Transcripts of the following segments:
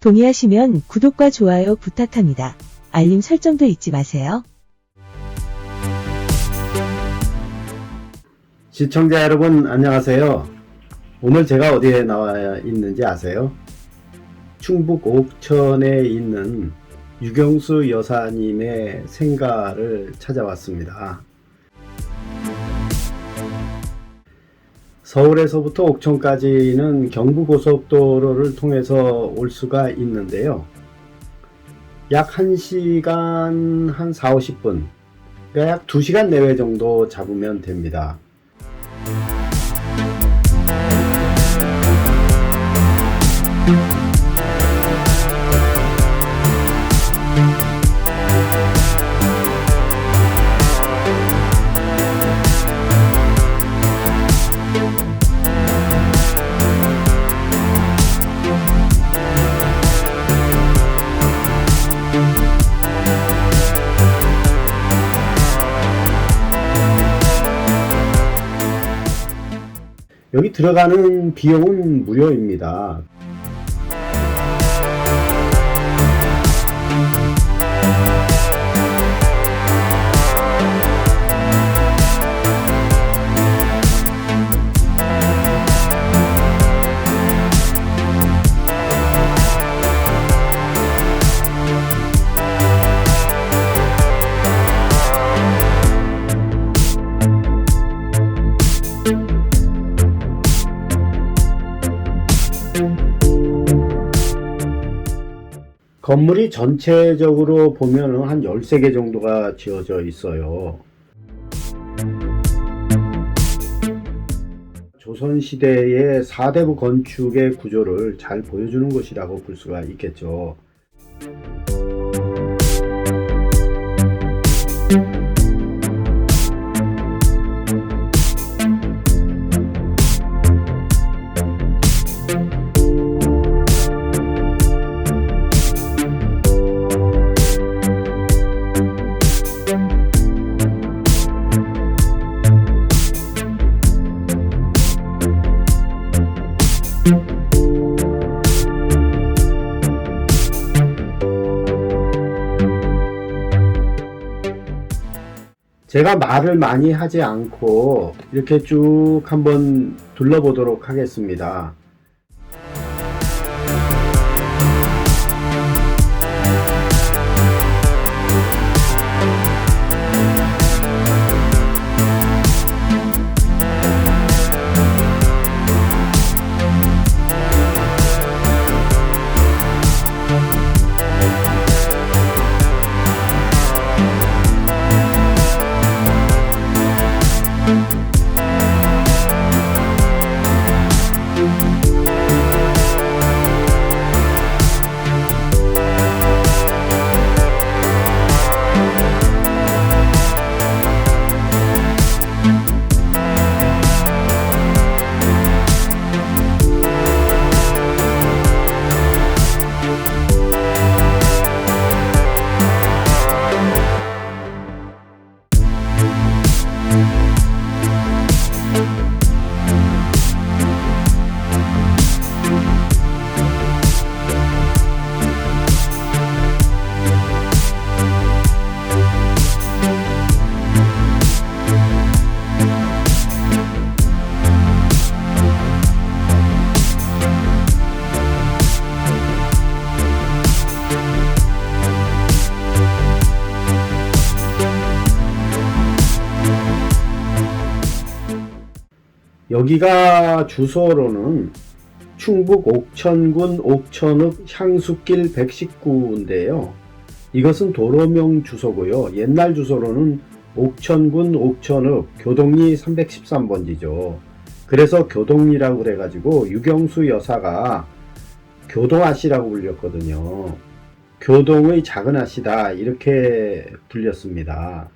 동의하시면 구독과 좋아요 부탁합니다. 알림 설정도 잊지 마세요. 시청자 여러분 안녕하세요. 오늘 제가 어디에 나와 있는지 아세요? 충북 옥천에 있는 유경수 여사님의 생가를 찾아왔습니다. 서울에서부터 옥천까지는 경부고속도로를 통해서 올 수가 있는데요. 약 1시간 한 40-50분, 그러니까 약 2시간 내외 정도 잡으면 됩니다. 여기 들어가는 비용은 무료입니다. 건물이 전체적으로 보면 한 13개 정도가 지어져 있어요. 조선시대의 4대부 건축의 구조를 잘 보여주는 곳이라고 볼 수가 있겠죠. 제가 말을 많이 하지 않고 이렇게 쭉 한번 둘러보도록 하겠습니다. 여기가 주소로는 충북 옥천군 옥천읍 향수길 119인데요. 이것은 도로명 주소고요. 옛날 주소로는 옥천군 옥천읍 교동리 313번지죠. 그래서 교동리라고 그래가지고 유경수 여사가 교동아씨라고 불렸거든요. 교동의 작은 아씨다 이렇게 불렸습니다.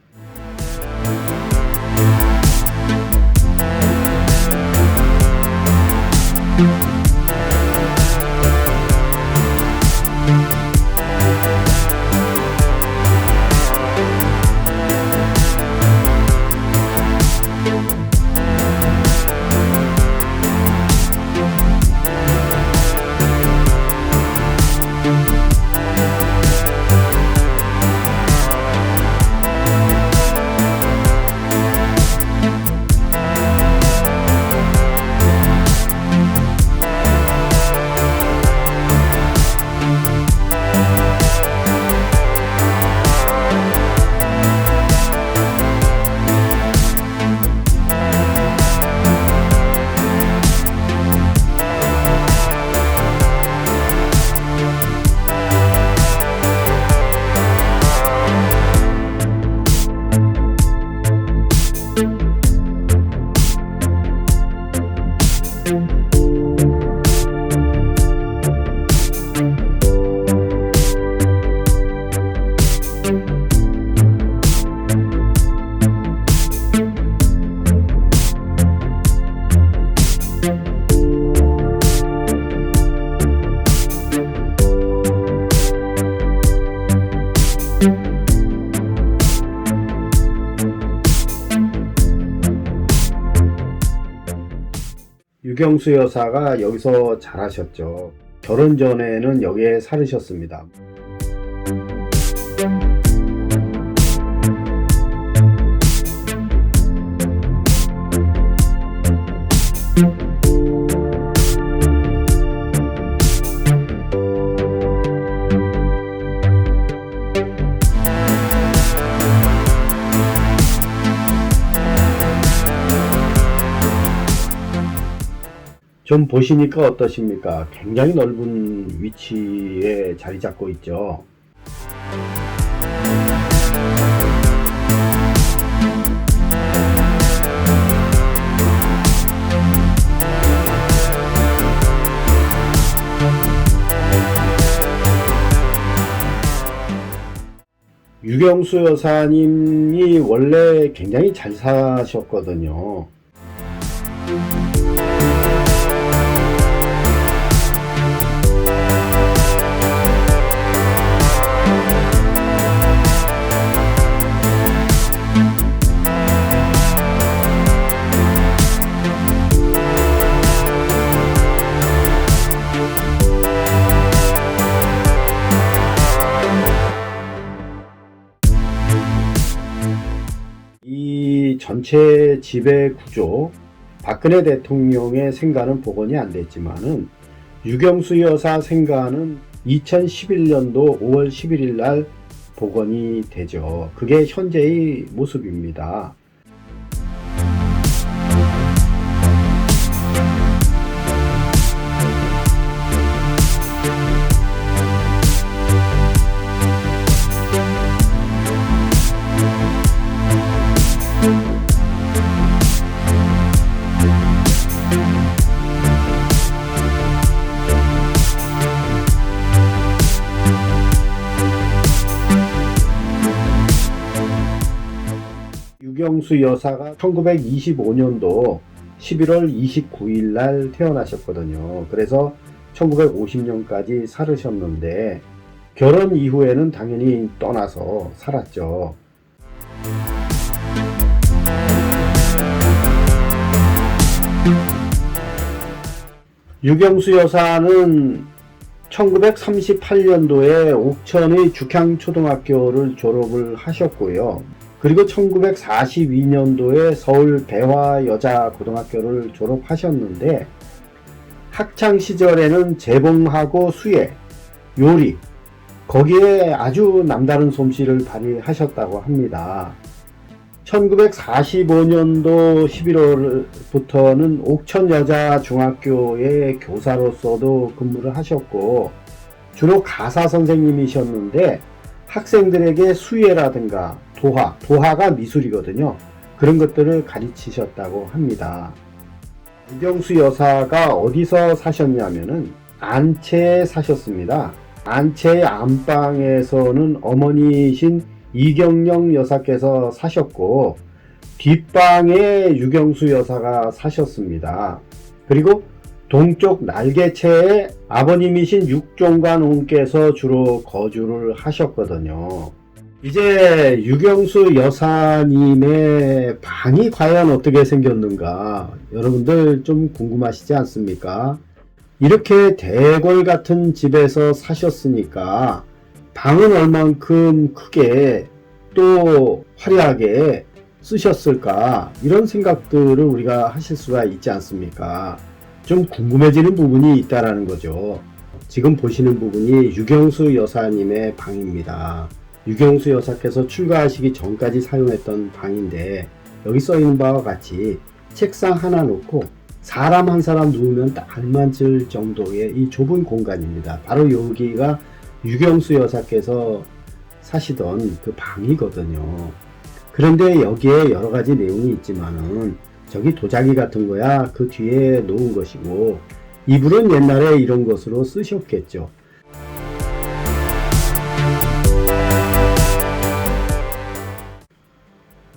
유경수 여사가 여기서 잘하셨죠. 결혼 전에는 여기에 살으셨습니다. 좀 보시니까 어떠십니까? 굉장히 넓은 위치에 자리 잡고 있죠. 유경수 여사님이 원래 굉장히 잘 사셨거든요. 이 전체 지배 구조, 박근혜 대통령의 생가는 복원이 안 됐지만은 유경수 여사 생가는 2011년도 5월 11일 날 복원이 되죠. 그게 현재의 모습입니다. 유경수 여사가 1925년도 11월 29일 날 태어나셨거든요. 그래서 1950년까지 살으셨는데 결혼 이후에는 당연히 떠나서 살았죠. 유경수 여사는 1938년도에 옥천의 죽향초등학교를 졸업을 하셨고요. 그리고 1942년도에 서울 배화여자고등학교를 졸업하셨는데 학창시절에는 재봉하고 수예, 요리, 거기에 아주 남다른 솜씨를 발휘하셨다고 합니다. 1945년도 11월부터는 옥천여자중학교의 교사로서도 근무를 하셨고 주로 가사 선생님이셨는데 학생들에게 수예라든가 도화가 미술이거든요. 그런 것들을 가르치셨다고 합니다. 유경수 여사가 어디서 사셨냐면은 안채에 사셨습니다. 안채의 안방에서는 어머니이신 이경영 여사께서 사셨고 뒷방에 유경수 여사가 사셨습니다. 그리고 동쪽 날개채에 아버님이신 육종관翁께서 주로 거주를 하셨거든요. 이제 유경수 여사님의 방이 과연 어떻게 생겼는가 여러분들 좀 궁금하시지 않습니까? 이렇게 대궐 같은 집에서 사셨으니까 방은 얼만큼 크게 또 화려하게 쓰셨을까 이런 생각들을 우리가 하실 수가 있지 않습니까? 좀 궁금해지는 부분이 있다라는 거죠. 지금 보시는 부분이 유경수 여사님의 방입니다. 유경수 여사께서 출가하시기 전까지 사용했던 방인데 여기 써있는 바와 같이 책상 하나 놓고 사람 한 사람 누우면 딱 알맞을 정도의 이 좁은 공간입니다. 바로 여기가 유경수 여사께서 사시던 그 방이거든요. 그런데 여기에 여러 가지 내용이 있지만은 저기 도자기 같은 거야 그 뒤에 놓은 것이고 이불은 옛날에 이런 것으로 쓰셨겠죠.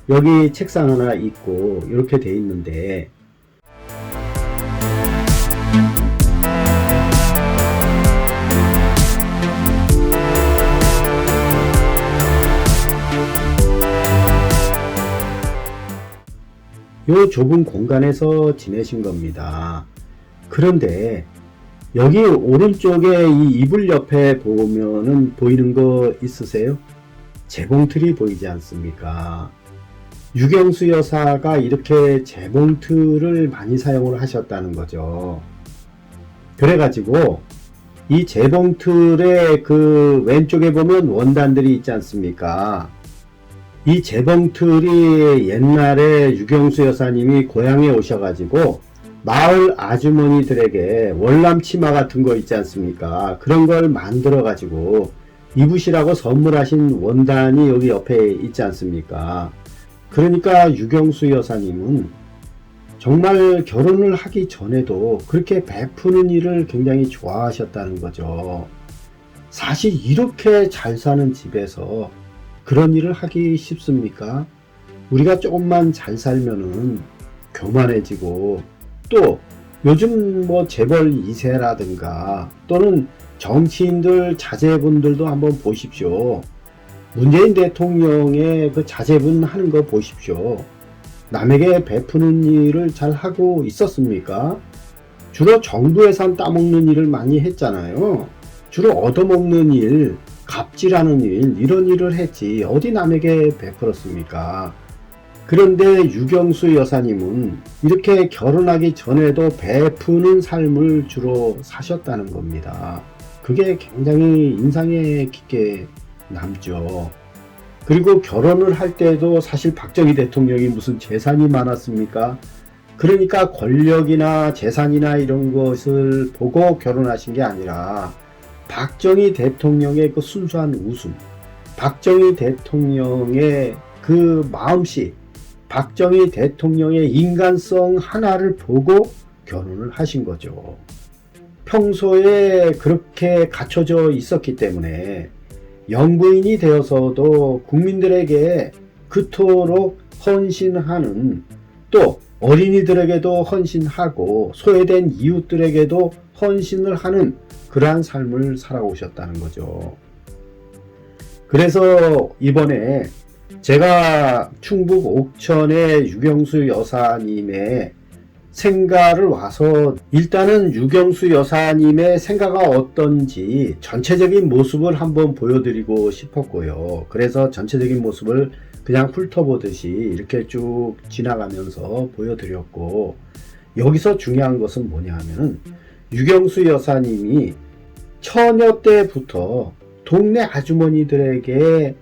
여기 책상 하나 있고 이렇게 돼 있는데 요 좁은 공간에서 지내신 겁니다. 그런데 여기 오른쪽에 이 이불 옆에 보면은 보이는 거 있으세요? 재봉틀이 보이지 않습니까? 유경수 여사가 이렇게 재봉틀을 많이 사용을 하셨다는 거죠. 그래가지고 이 재봉틀의 그 왼쪽에 보면 원단들이 있지 않습니까? 이 재봉틀이 옛날에 유경수 여사님이 고향에 오셔가지고 마을 아주머니들에게 월남 치마 같은 거 있지 않습니까? 그런 걸 만들어가지고 입으시라고 선물하신 원단이 여기 옆에 있지 않습니까? 그러니까 유경수 여사님은 정말 결혼을 하기 전에도 그렇게 베푸는 일을 굉장히 좋아하셨다는 거죠. 사실 이렇게 잘 사는 집에서 그런 일을 하기 쉽습니까? 우리가 조금만 잘 살면은 교만해지고 또 요즘 뭐 재벌 2세라든가 또는 정치인들 자제분들도 한번 보십시오. 문재인 대통령의 그 자제분 하는 거 보십시오. 남에게 베푸는 일을 잘 하고 있었습니까? 주로 정부 예산 따먹는 일을 많이 했잖아요. 주로 얻어먹는 일, 갑질하는 일, 이런 일을 했지 어디 남에게 베풀었습니까? 그런데 유경수 여사님은 이렇게 결혼하기 전에도 베푸는 삶을 주로 사셨다는 겁니다. 그게 굉장히 인상에 깊게 남죠. 그리고 결혼을 할 때도 사실 박정희 대통령이 무슨 재산이 많았습니까? 그러니까 권력이나 재산이나 이런 것을 보고 결혼하신 게 아니라 박정희 대통령의 그 순수한 웃음, 박정희 대통령의 그 마음씨, 박정희 대통령의 인간성 하나를 보고 결혼을 하신 거죠. 평소에 그렇게 갖춰져 있었기 때문에 영부인이 되어서도 국민들에게 그토록 헌신하는, 또 어린이들에게도 헌신하고 소외된 이웃들에게도 헌신을 하는 그러한 삶을 살아오셨다는 거죠. 그래서 이번에 제가 충북 옥천의 유경수 여사님의 생가를 와서 일단은 유경수 여사님의 생가가 어떤지 전체적인 모습을 한번 보여드리고 싶었고요. 그래서 전체적인 모습을 그냥 훑어보듯이 이렇게 쭉 지나가면서 보여드렸고, 여기서 중요한 것은 뭐냐 하면은 유경수 여사님이 처녀 때부터 동네 아주머니들에게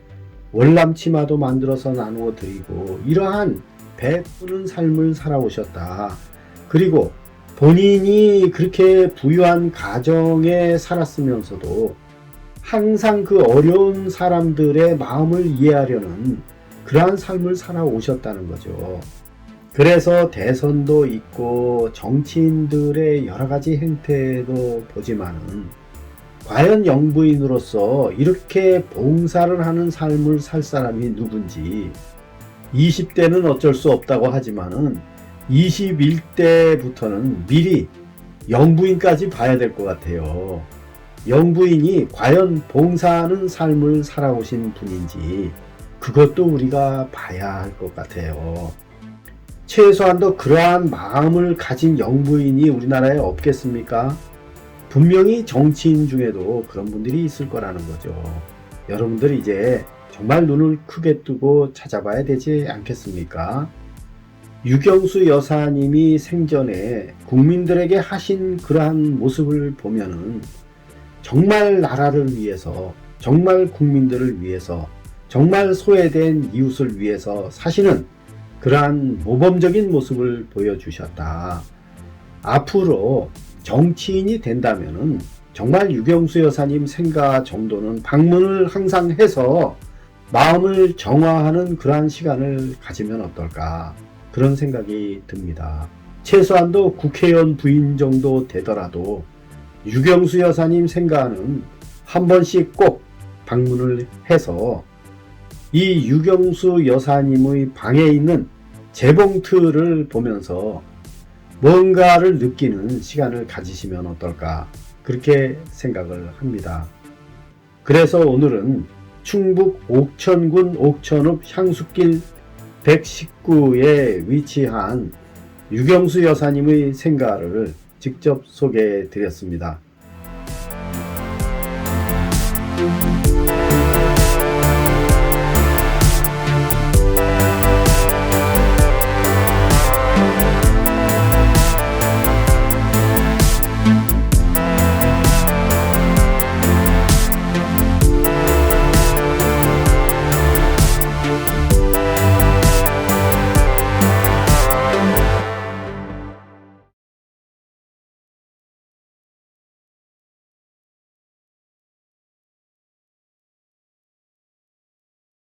월남 치마도 만들어서 나누어 드리고 이러한 베푸는 삶을 살아오셨다. 그리고 본인이 그렇게 부유한 가정에 살았으면서도 항상 그 어려운 사람들의 마음을 이해하려는 그러한 삶을 살아오셨다는 거죠. 그래서 대선도 있고 정치인들의 여러 가지 행태도 보지만은 과연 영부인으로서 이렇게 봉사를 하는 삶을 살 사람이 누군지, 20대는 어쩔 수 없다고 하지만은 21대부터는 미리 영부인까지 봐야 될 것 같아요. 영부인이 과연 봉사하는 삶을 살아오신 분인지 그것도 우리가 봐야 할 것 같아요. 최소한도 그러한 마음을 가진 영부인이 우리나라에 없겠습니까? 분명히 정치인 중에도 그런 분들이 있을 거라는 거죠. 여러분들 이제 정말 눈을 크게 뜨고 찾아봐야 되지 않겠습니까? 유경수 여사님이 생전에 국민들에게 하신 그러한 모습을 보면은 정말 나라를 위해서, 정말 국민들을 위해서, 정말 소외된 이웃을 위해서 사시는 그러한 모범적인 모습을 보여주셨다. 앞으로 정치인이 된다면은 정말 유경수 여사님 생가 정도는 방문을 항상 해서 마음을 정화하는 그러한 시간을 가지면 어떨까, 그런 생각이 듭니다. 최소한도 국회의원 부인 정도 되더라도 유경수 여사님 생가는 한 번씩 꼭 방문을 해서 이 유경수 여사님의 방에 있는 재봉틀을 보면서 뭔가를 느끼는 시간을 가지시면 어떨까, 그렇게 생각을 합니다. 그래서 오늘은 충북 옥천군 옥천읍 향수길 119에 위치한 유경수 여사님의 생가를 직접 소개해 드렸습니다.